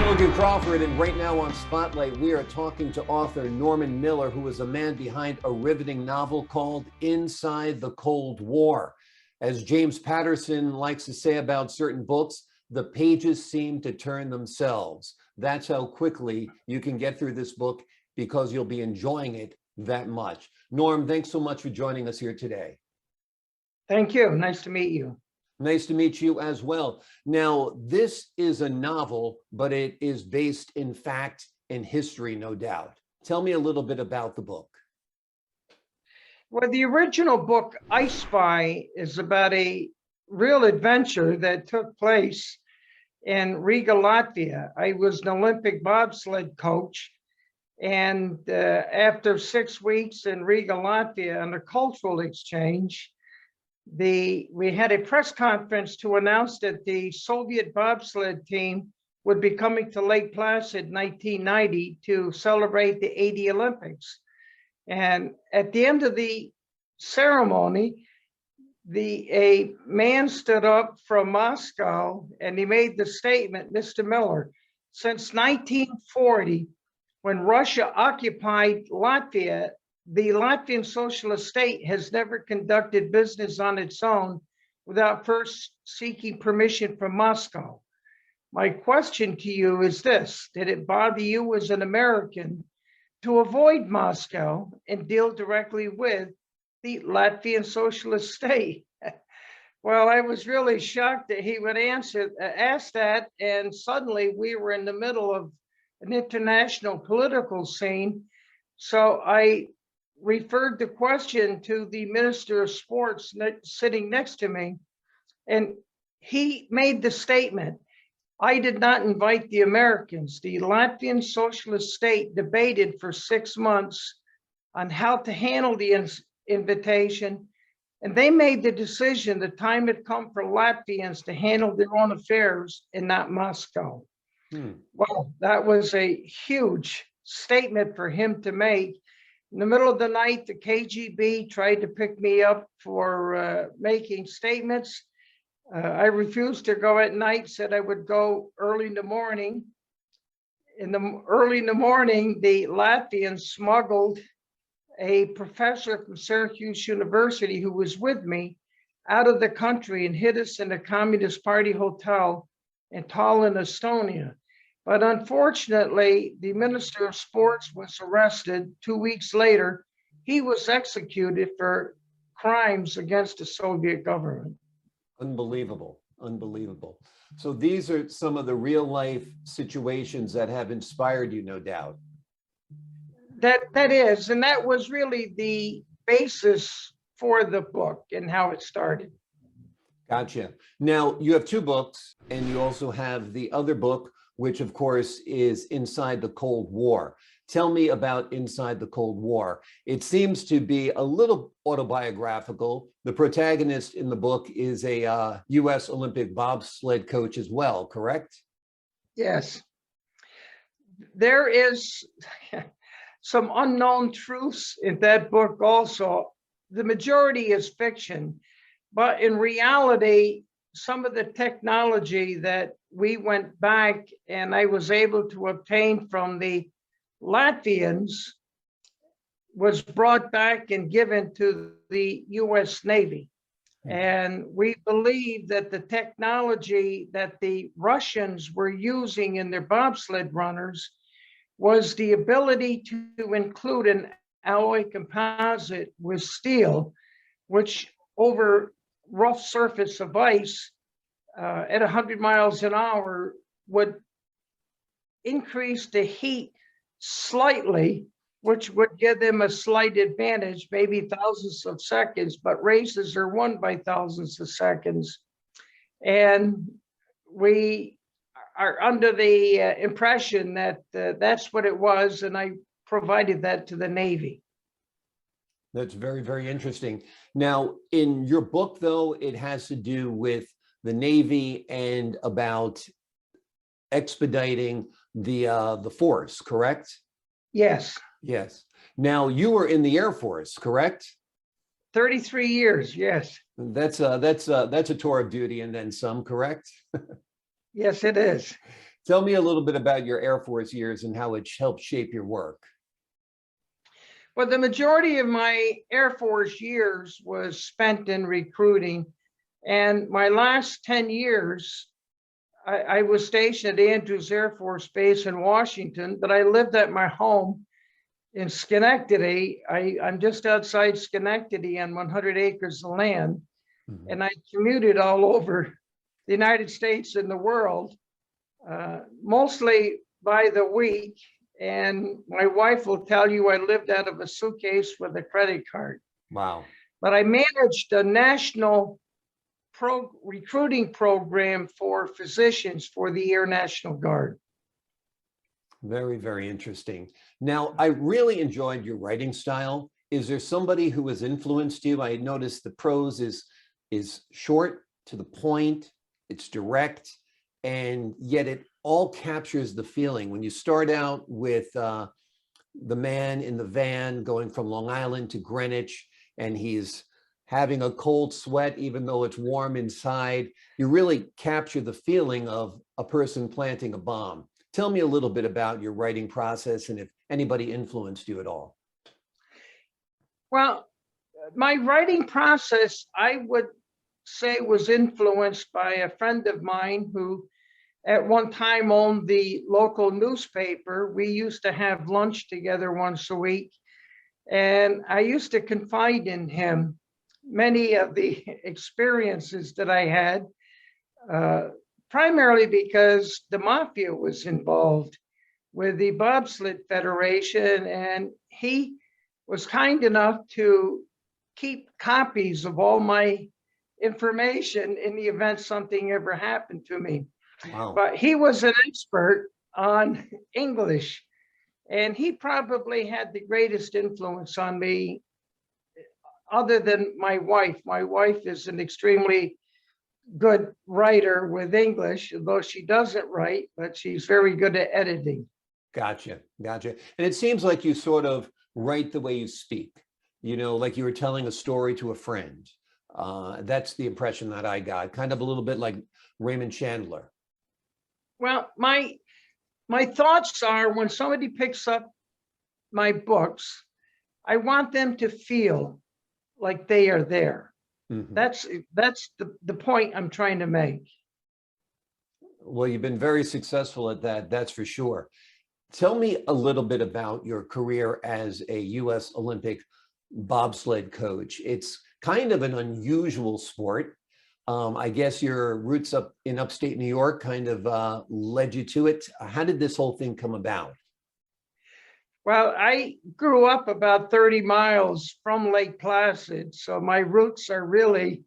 Logan Crawford, and right now on Spotlight, we are talking to author Norman Miller, who is a man behind a riveting novel called Inside the Cold War. As James Patterson likes to say about certain books, the pages seem to turn themselves. That's how quickly you can get through this book because you'll be enjoying it that much. Norm, thanks so much for joining us here today. Thank you. Nice to meet you. Nice to meet you as well. Now, this is a novel, but it is based in fact in history, no doubt. Tell me a little bit about the book. Well, the original book, IceSpy, is about a real adventure that took place in Riga, Latvia. I was an Olympic bobsled coach, and after 6 weeks in Riga, Latvia, on a cultural exchange, we had a press conference to announce that the Soviet bobsled team would be coming to Lake Placid 1990 to celebrate the 80 Olympics. And at the end of the ceremony, a man stood up from Moscow and he made the statement, Mr. Miller, since 1940, when Russia occupied Latvia, the Latvian socialist state has never conducted business on its own without first seeking permission from Moscow. My question to you is this: did it bother you as an American to avoid Moscow and deal directly with the Latvian socialist state? Well, I was really shocked that he would ask that, and suddenly we were in the middle of an international political scene. So I referred the question to the Minister of Sports sitting next to me, and he made the statement, I did not invite the Americans. The Latvian socialist state debated for 6 months on how to handle the invitation, and they made the decision the time had come for Latvians to handle their own affairs and not Moscow. Well, that was a huge statement for him to make. In the middle of the night, the KGB tried to pick me up for making statements. I refused to go at night, said I would go early in the morning. Early in the morning, the Latvians smuggled a professor from Syracuse University who was with me out of the country and hid us in a Communist Party hotel in Tallinn, Estonia. But unfortunately, the Minister of Sports was arrested. 2 weeks later, he was executed for crimes against the Soviet government. Unbelievable, unbelievable. So these are some of the real life situations that have inspired you, no doubt. That is, and that was really the basis for the book and how it started. Gotcha. Now, you have two books, and you also have the other book, which of course is Inside the Cold War. Tell me about Inside the Cold War. It seems to be a little autobiographical. The protagonist in the book is a US Olympic bobsled coach as well, correct? Yes. There is some unknown truths in that book also. The majority is fiction, but in reality, some of the technology that we went back and I was able to obtain from the Latvians was brought back and given to the US Navy. And we believe that the technology that the Russians were using in their bobsled runners was the ability to include an alloy composite with steel, which over rough surface of ice at 100 miles an hour would increase the heat slightly, which would give them a slight advantage, maybe thousands of seconds, but races are won by thousands of seconds. And we are under the impression that that's what it was, and I provided that to the Navy. That's very, very interesting. Now, in your book, though, it has to do with the Navy and about expediting the force, correct? Yes. Yes. Now, you were in the Air Force, correct? 33 years, yes. That's a tour of duty and then some, correct? Yes, it is. Tell me a little bit about your Air Force years and how it helped shape your work. Well, the majority of my Air Force years was spent in recruiting. And my last 10 years, I was stationed at Andrews Air Force Base in Washington, but I lived at my home in Schenectady. I'm just outside Schenectady on 100 acres of land. Mhm. And I commuted all over the United States and the world, mostly by the week. And my wife will tell you I lived out of a suitcase with a credit card. Wow. But I managed a national recruiting program for physicians for the Air National Guard. Very, very interesting. Now, I really enjoyed your writing style. Is there somebody who has influenced you? I noticed the prose is short, to the point, it's direct, and yet it all captures the feeling. When you start out with the man in the van going from Long Island to Greenwich, and he's having a cold sweat, even though it's warm inside, you really capture the feeling of a person planting a bomb. Tell me a little bit about your writing process and if anybody influenced you at all. Well, my writing process, I would say, was influenced by a friend of mine who at one time owned the local newspaper. We used to have lunch together once a week, and I used to confide in him many of the experiences that I had, primarily because the mafia was involved with the Bobsled Federation, and he was kind enough to keep copies of all my information in the event something ever happened to me. Wow. But he was an expert on English, and he probably had the greatest influence on me other than my wife. My wife is an extremely good writer with English, although she doesn't write, but she's very good at editing. Gotcha. Gotcha. And it seems like you sort of write the way you speak, like you were telling a story to a friend. That's the impression that I got, kind of a little bit like Raymond Chandler. Well, my thoughts are, when somebody picks up my books, I want them to feel like they are there. Mhm. That's the point I'm trying to make. Well, you've been very successful at that, that's for sure. Tell me a little bit about your career as a U.S. Olympic bobsled coach. It's kind of an unusual sport. I guess your roots up in upstate New York kind of led you to it. How did this whole thing come about? Well, I grew up about 30 miles from Lake Placid, so my roots are really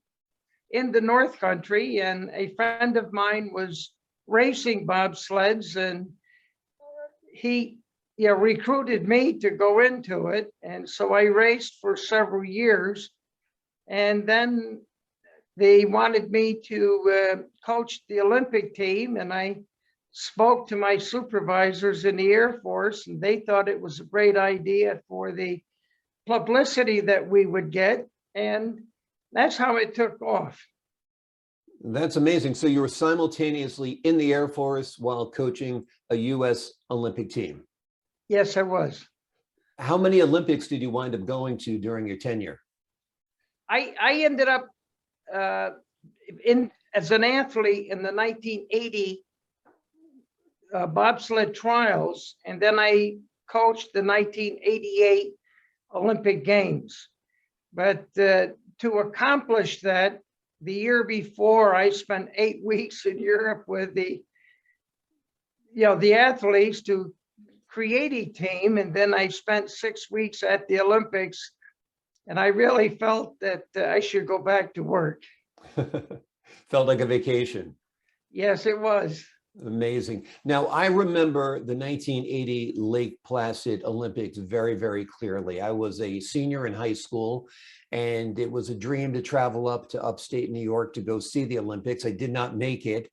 in the North Country, and a friend of mine was racing bobsleds, and he recruited me to go into it. And so I raced for several years, and then they wanted me to coach the Olympic team, and I spoke to my supervisors in the Air Force, and they thought it was a great idea for the publicity that we would get, and that's how it took off. That's amazing. So you were simultaneously in the Air Force while coaching a U.S. Olympic team. Yes, I was. How many Olympics did you wind up going to during your tenure? I ended up in as an athlete in the 1980 bobsled trials, and then I coached the 1988 Olympic Games. But to accomplish that, the year before, I spent 8 weeks in Europe with the athletes to create a team, and then I spent 6 weeks at the Olympics, and I really felt that I should go back to work. Felt like a vacation. Yes, it was. Amazing. Now, I remember the 1980 Lake Placid Olympics very, very clearly. I was a senior in high school, and it was a dream to travel up to upstate New York to go see the Olympics. I did not make it,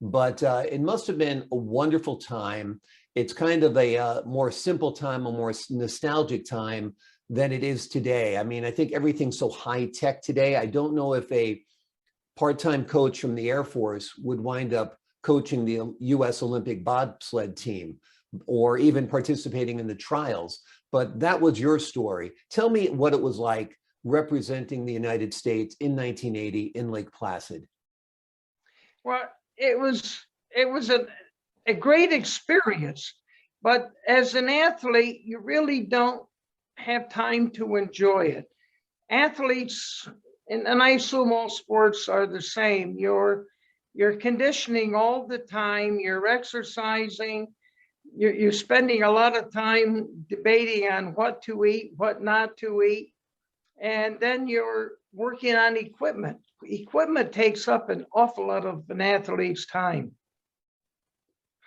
but it must have been a wonderful time. It's kind of a more simple time, a more nostalgic time than it is today. I mean, I think everything's so high tech today. I don't know if a part-time coach from the Air Force would wind up coaching the U.S. Olympic bobsled team or even participating in the trials. But that was your story. Tell me what it was like representing the United States in 1980 in Lake Placid. Well, it was a great experience, but as an athlete, you really don't have time to enjoy it. Athletes, and I assume all sports are the same. You're conditioning all the time. You're exercising. You're spending a lot of time debating on what to eat, what not to eat, and then you're working on equipment. Equipment takes up an awful lot of an athlete's time.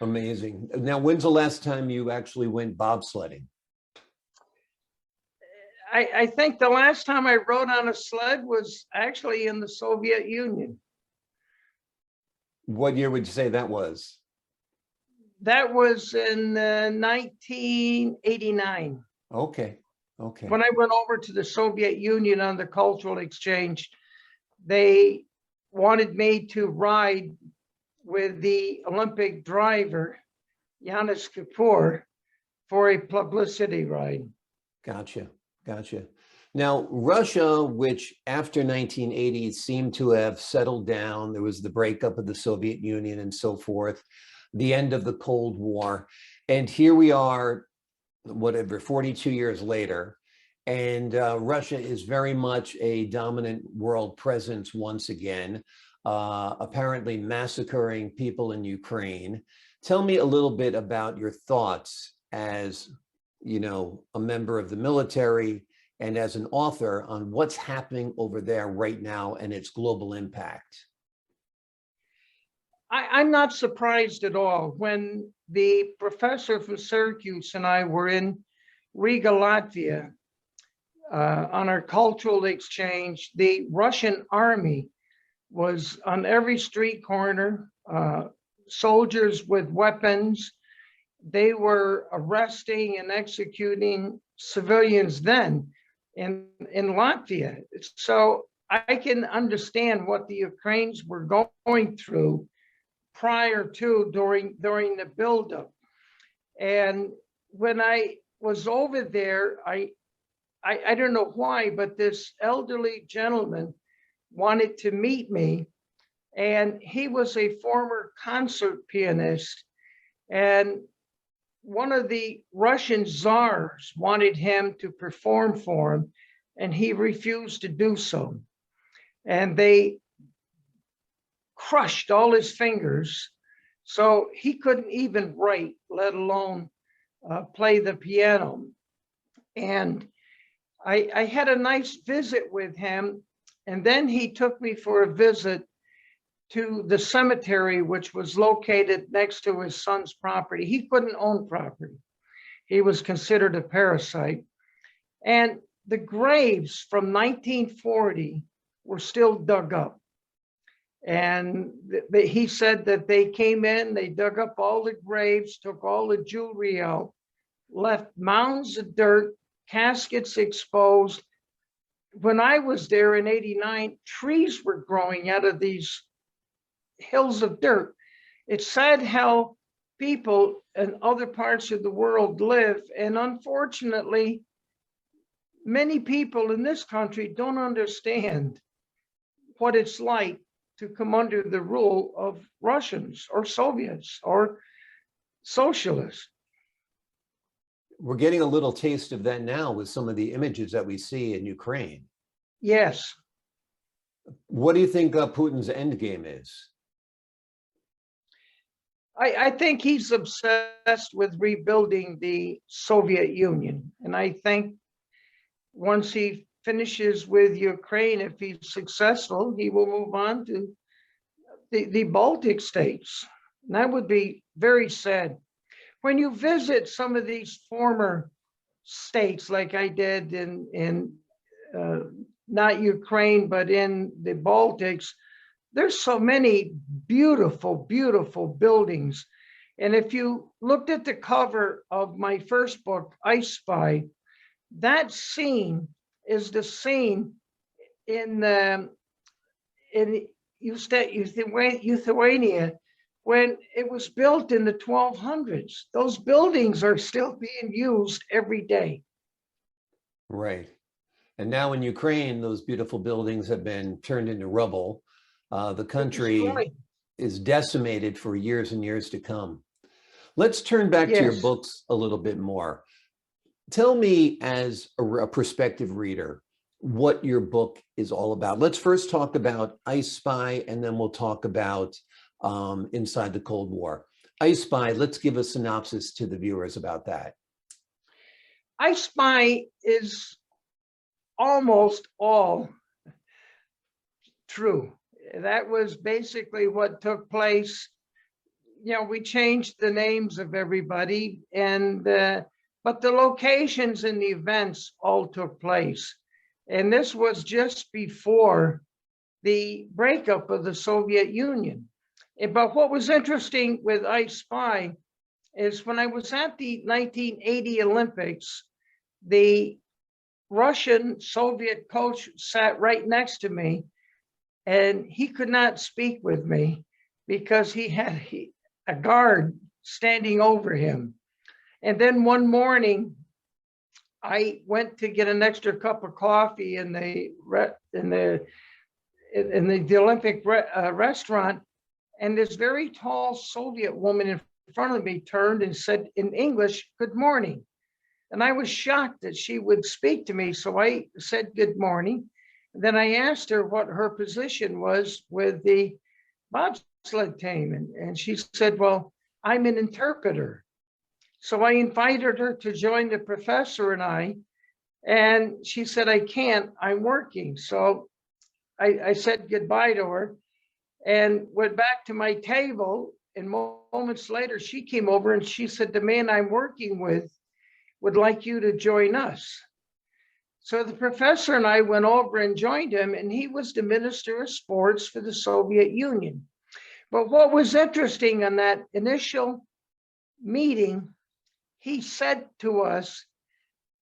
Amazing. Now, when's the last time you actually went bobsledding? I think the last time I rode on a sled was actually in the Soviet Union. What year would you say that was? That was in 1989. Okay. Okay. When I went over to the Soviet Union on the cultural exchange, they wanted me to ride with the Olympic driver, Yanis Kapoor, for a publicity ride. Gotcha. Gotcha. Now, Russia, which after 1980 seemed to have settled down, there was the breakup of the Soviet Union and so forth, the end of the Cold War. And here we are, whatever, 42 years later, and Russia is very much a dominant world presence once again, apparently massacring people in Ukraine. Tell me a little bit about your thoughts as, you know, a member of the military and as an author on what's happening over there right now and its global impact. I'm not surprised at all. When the professor from Syracuse and I were in Riga, Latvia, on our cultural exchange, the Russian army was on every street corner, soldiers with weapons. They were arresting and executing civilians then in Latvia. So I can understand what the Ukrainians were going through prior to, during the buildup. And when I was over there, I don't know why, but this elderly gentleman wanted to meet me, and he was a former concert pianist, and one of the Russian czars wanted him to perform for him, and he refused to do so. And they crushed all his fingers, so he couldn't even write, let alone play the piano. And I had a nice visit with him, and then he took me for a visit to the cemetery, which was located next to his son's property. He couldn't own property. He was considered a parasite. And the graves from 1940 were still dug up. And he said that they came in, they dug up all the graves, took all the jewelry out, left mounds of dirt, caskets exposed. When I was there in '89, trees were growing out of these hills of dirt. It's sad how people in other parts of the world live, and unfortunately, many people in this country don't understand what it's like to come under the rule of Russians or Soviets or socialists. We're getting a little taste of that now with some of the images that we see in Ukraine. Yes. What do you think Putin's end game is? I think he's obsessed with rebuilding the Soviet Union. And I think once he finishes with Ukraine, if he's successful, he will move on to the Baltic states. And that would be very sad. When you visit some of these former states, like I did in not Ukraine, but in the Baltics, there's so many beautiful, beautiful buildings. And if you looked at the cover of my first book, IceSpy, that scene is the scene in Lithuania, when it was built in the 1200s. Those buildings are still being used every day. Right. And now in Ukraine, those beautiful buildings have been turned into rubble. The country is decimated for years and years to come. Let's turn back to your Yes. books a little bit more. Tell me, as a prospective reader, what your book is all about. Let's first talk about IceSpy, and then we'll talk about Inside the Cold War. IceSpy, let's give a synopsis to the viewers about that. IceSpy is almost all true. That was basically what took place. You know, we changed the names of everybody, and but the locations and the events all took place. And this was just before the breakup of the Soviet Union. But what was interesting with IceSpy is when I was at the 1980 Olympics, the Russian Soviet coach sat right next to me, and he could not speak with me because he had a guard standing over him. And then one morning, I went to get an extra cup of coffee in the Olympic restaurant, and this very tall Soviet woman in front of me turned and said in English, "Good morning." And I was shocked that she would speak to me. So I said, "Good morning." And then I asked her what her position was with the bobsled team. And she said, "Well, I'm an interpreter." So I invited her to join the professor and I, and she said, "I can't, I'm working." So I said goodbye to her and went back to my table. And moments later, she came over and she said, "The man I'm working with would like you to join us." So the professor and I went over and joined him, and he was the Minister of Sports for the Soviet Union. But what was interesting on that initial meeting, he said to us,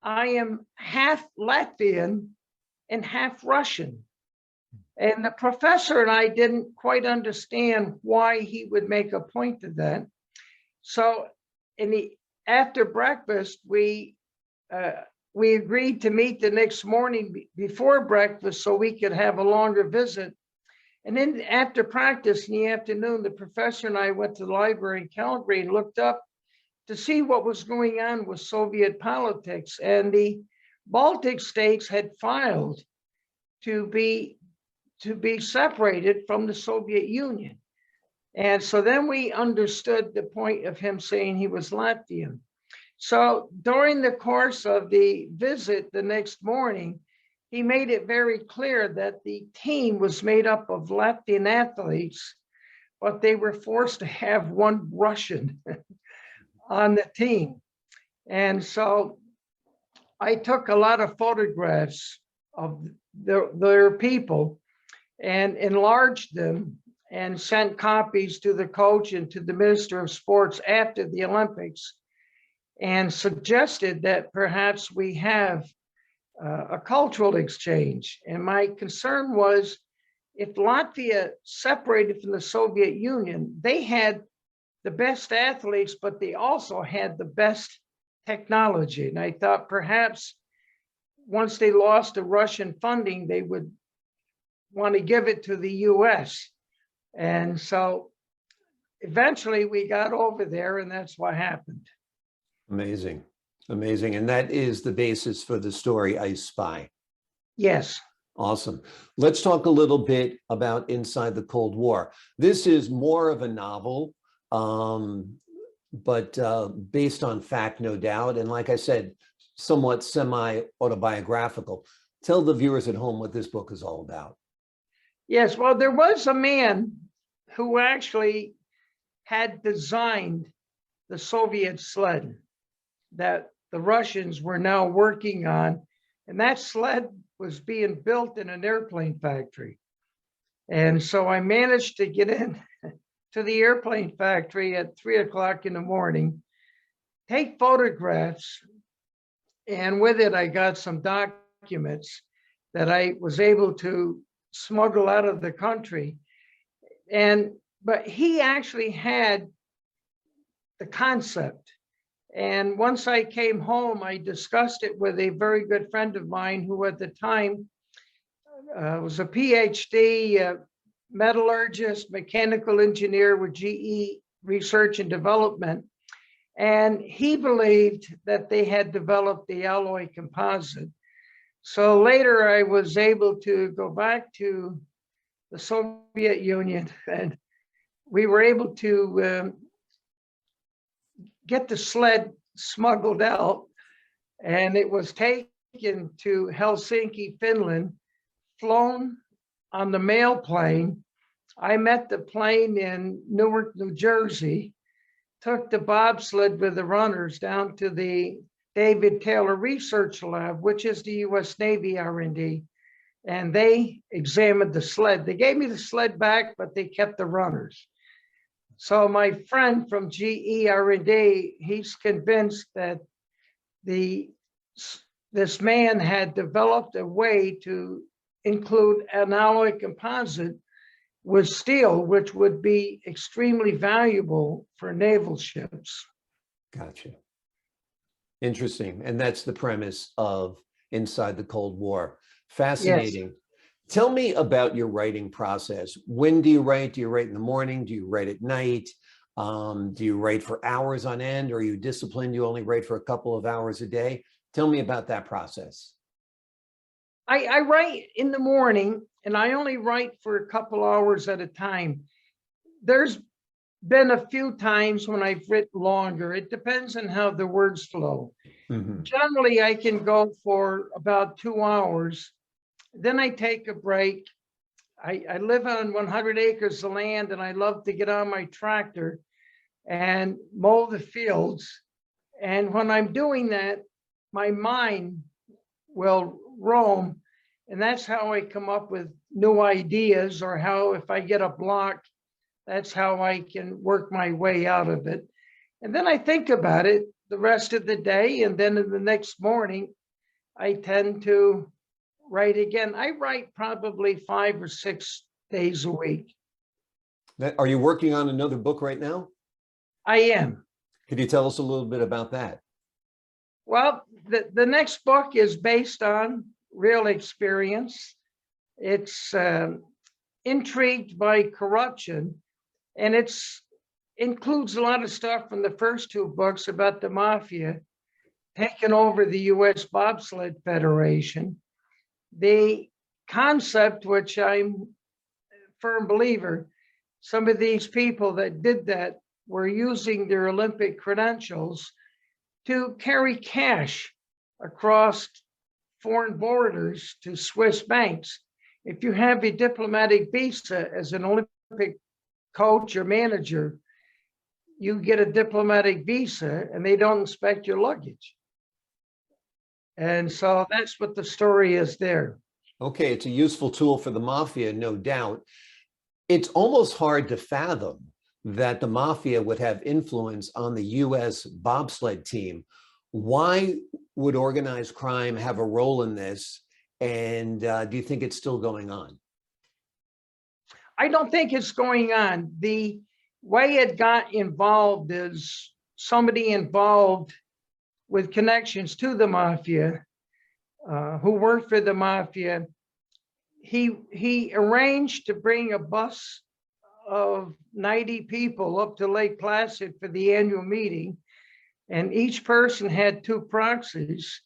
"I am half Latvian and half Russian." And the professor and I didn't quite understand why he would make a point of that. So after breakfast, we agreed to meet the next morning before breakfast so we could have a longer visit. And then after practice in the afternoon, the professor and I went to the library in Calgary and looked up to see what was going on with Soviet politics. And the Baltic states had filed to be separated from the Soviet Union. And so then we understood the point of him saying he was Latvian. So during the course of the visit the next morning, he made it very clear that the team was made up of Latvian athletes, but they were forced to have one Russian on the team. And so I took a lot of photographs of their people and enlarged them and sent copies to the coach and to the Minister of Sports after the Olympics, and suggested that perhaps we have a cultural exchange. And my concern was, if Latvia separated from the Soviet Union, they had the best athletes, but they also had the best technology. And I thought perhaps once they lost the Russian funding, they would want to give it to the US. And so eventually we got over there, and that's what happened. Amazing. Amazing. And that is the basis for the story, IceSpy. Yes. Awesome. Let's talk a little bit about Inside the Cold War. This is more of a novel, but based on fact, no doubt. And like I said, somewhat semi-autobiographical. Tell the viewers at home what this book is all about. Yes, well, there was a man who actually had designed the Soviet sled that the Russians were now working on. And that sled was being built in an airplane factory. And so I managed to get in to the airplane factory at 3 o'clock in the morning, take photographs, and with it, I got some documents that I was able to smuggle out of the country. And but he actually had the concept. And once I came home, I discussed it with a very good friend of mine who at the time was a PhD metallurgist, mechanical engineer with GE Research and Development. And he believed that they had developed the alloy composite. So later I was able to go back to the Soviet Union, and we were able to get the sled smuggled out, and it was taken to Helsinki, Finland, flown on the mail plane. I met the plane in Newark, New Jersey, took the bobsled with the runners down to the David Taylor Research Lab, which is the US Navy R&D, and they examined the sled. They gave me the sled back, but they kept the runners. So my friend from GE R&D, he's convinced that this man had developed a way to include an alloy composite with steel, which would be extremely valuable for naval ships. Gotcha. Interesting. And that's the premise of Inside the Cold War. Fascinating. Yes. Tell me about your writing process. When do you write? Do you write in the morning? Do you write at night? Do you write for hours on end? Or are you disciplined? You only write for a couple of hours a day? Tell me about that process. I write in the morning, and I only write for a couple hours at a time. There's been a few times when I've written longer. It depends on how the words flow. Mm-hmm. Generally, I can go for about 2 hours. Then I take a break. I live on 100 acres of land, and I love to get on my tractor and mow the fields. And when I'm doing that, my mind will roam. And that's how I come up with new ideas, or how, if I get a block, that's how I can work my way out of it. And then I think about it the rest of the day. And then in the next morning, I tend to write again. I write probably 5 or 6 days a week. Are you working on another book right now? I am. Could you tell us a little bit about that? Well, the next book is based on real experience. It's intrigued by corruption, and it's includes a lot of stuff from the first 2 books about the mafia taking over the US Bobsled Federation. The concept, which I'm a firm believer, some of these people that did that were using their Olympic credentials to carry cash across foreign borders to Swiss banks. If you have a diplomatic visa as an Olympic coach or manager, you get a diplomatic visa and they don't inspect your luggage. And so that's what the story is there. Okay, it's a useful tool for the mafia, no doubt. It's almost hard to fathom that the mafia would have influence on the US bobsled team. Why would organized crime have a role in this? And do you think it's still going on? I don't think it's going on. The way it got involved is somebody involved with connections to the mafia, who worked for the mafia. He arranged to bring a bus of 90 people up to Lake Placid for the annual meeting, and each person had 2 proxies.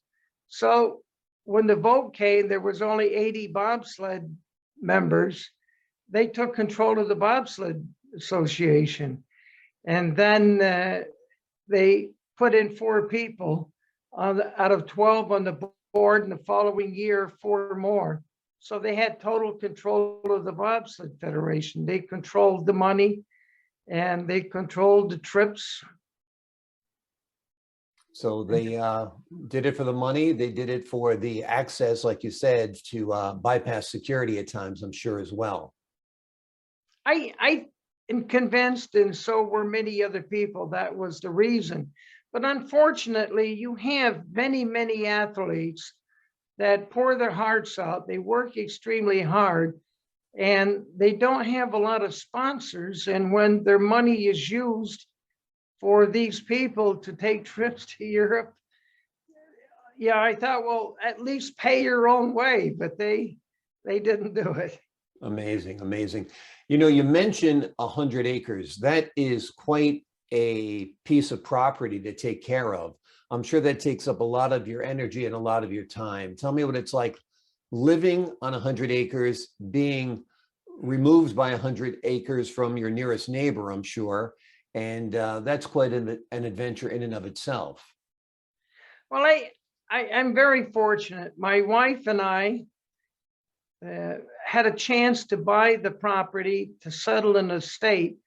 So when the vote came, there was only 80 bobsled members. They took control of the bobsled association, and then they put in 4 people out of 12 on the board, and the following year 4 more. So they had total control of the Bobsled Federation. They controlled the money and they controlled the trips. So they did it for the money. They did it for the access, like you said, to bypass security at times, I'm sure, as well. I am convinced, and so were many other people, that was the reason. But unfortunately, you have many, many athletes that pour their hearts out. They work extremely hard, and they don't have a lot of sponsors. And when their money is used for these people to take trips to Europe, yeah, I thought, well, at least pay your own way, but they didn't do it. Amazing, amazing. You know, you mentioned 100 acres. That is quite a piece of property to take care of. I'm sure that takes up a lot of your energy and a lot of your time. Tell me what it's like living on 100 acres, being removed by 100 acres from your nearest neighbor, I'm sure. And that's quite an adventure in and of itself. Well, I'm very fortunate. My wife and I had a chance to buy the property to settle in a state,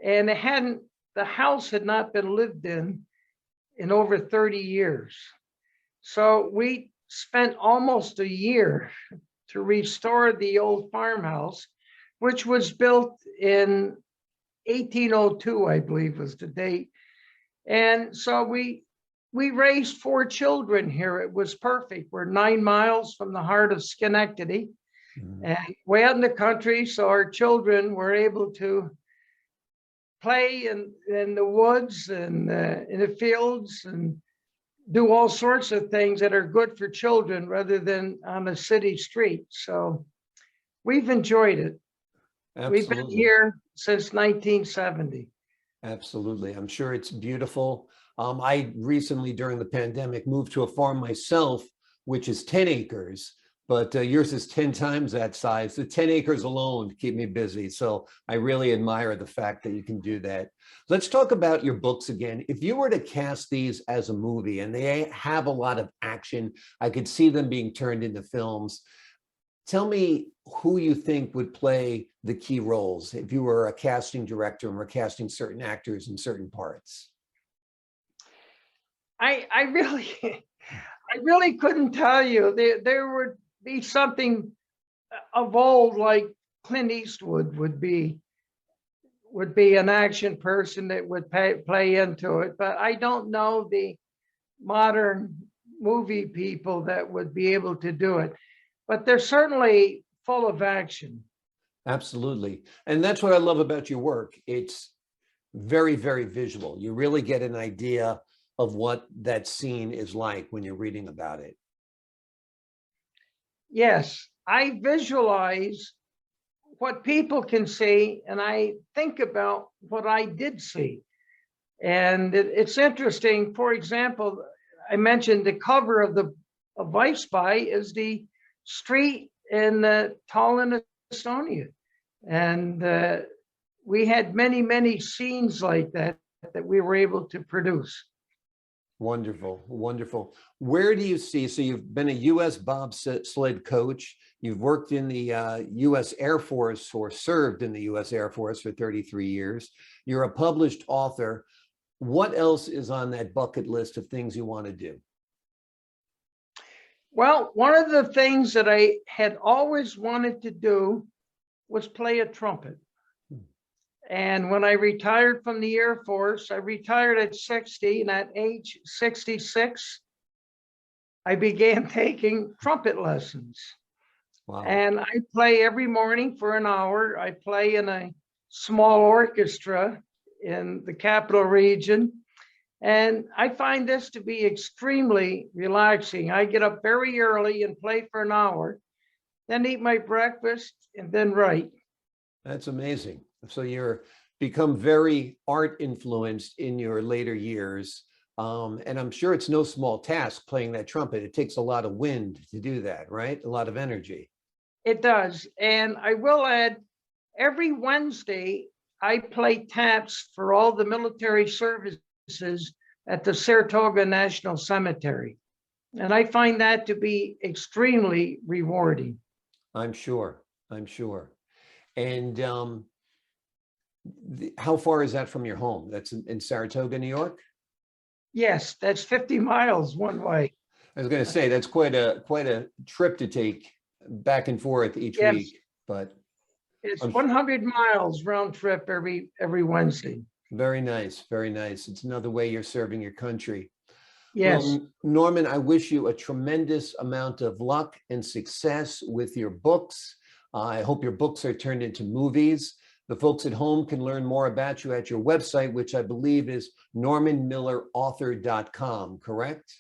and the house had not been lived in over 30 years. So we spent almost a year to restore the old farmhouse, which was built in 1802, I believe was the date. And so we raised 4 children here. It was perfect. We're 9 miles from the heart of Schenectady, and way out in the country. So our children were able to play in the woods and in the fields and do all sorts of things that are good for children rather than on a city street. So we've enjoyed it. Absolutely. We've been here since 1970. Absolutely. I'm sure it's beautiful. I recently, during the pandemic, moved to a farm myself, which is 10 acres, but yours is 10 times that size. The 10 acres alone keep me busy. So I really admire the fact that you can do that. Let's talk about your books again. If you were to cast these as a movie, and they have a lot of action, I could see them being turned into films. Tell me who you think would play the key roles if you were a casting director and were casting certain actors in certain parts. I really, I really couldn't tell you. There would be something of old, like Clint Eastwood would be an action person that would play into it. But I don't know the modern movie people that would be able to do it. But they're certainly full of action. Absolutely. And that's what I love about your work. It's very, very visual. You really get an idea of what that scene is like when you're reading about it. Yes, I visualize what people can see, and I think about what I did see. And it's interesting. For example, I mentioned the cover of IceSpy is the street in Tallinn, Estonia. And we had many, many scenes like that we were able to produce. Wonderful, wonderful. Where do you see, so you've been a U.S. bobsled coach, you've worked in the U.S. Air Force, or served in the U.S. Air Force for 33 years. You're a published author. What else is on that bucket list of things you want to do? Well, one of the things that I had always wanted to do was play a trumpet. And when I retired from the Air Force, I retired at 60, and at age 66, I began taking trumpet lessons. Wow. And I play every morning for an hour. I play in a small orchestra in the capital region. And I find this to be extremely relaxing. I get up very early and play for an hour, then eat my breakfast, and then write. That's amazing. So you're become very art influenced in your later years. And I'm sure it's no small task playing that trumpet. It takes a lot of wind to do that, right? A lot of energy. It does. And I will add, every Wednesday, I play taps for all the military services at the Saratoga National Cemetery. And I find that to be extremely rewarding. I'm sure. And how far is that from your home? That's in Saratoga, New York? Yes, that's 50 miles one way. I was going to say, that's quite a trip to take back and forth each week, but it's 100 miles round trip every Wednesday. Very nice, very nice. It's another way you're serving your country. Yes. Well, Norman, I wish you a tremendous amount of luck and success with your books. I hope your books are turned into movies. The folks at home can learn more about you at your website, which I believe is normanmillerauthor.com, correct?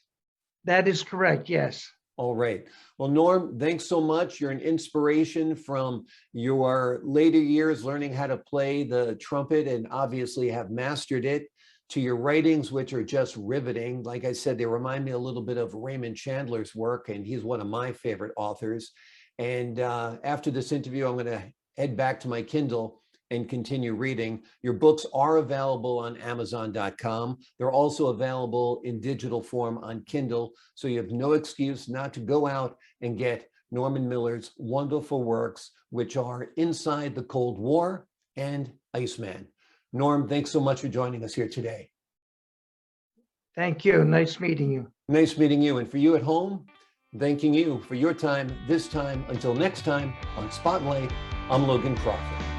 That is correct, yes. All right. Well, Norm, thanks so much. You're an inspiration from your later years learning how to play the trumpet and obviously have mastered it, to your writings, which are just riveting. Like I said, they remind me a little bit of Raymond Chandler's work, and he's one of my favorite authors. And after this interview, I'm going to head back to my Kindle and continue reading. Your books are available on Amazon.com. They're also available in digital form on Kindle. So you have no excuse not to go out and get Norman Miller's wonderful works, which are Inside the Cold War and Iceman. Norm, thanks so much for joining us here today. Thank you. Nice meeting you. Nice meeting you. And for you at home, thanking you for your time this time. Until next time on Spotlight, I'm Logan Crawford.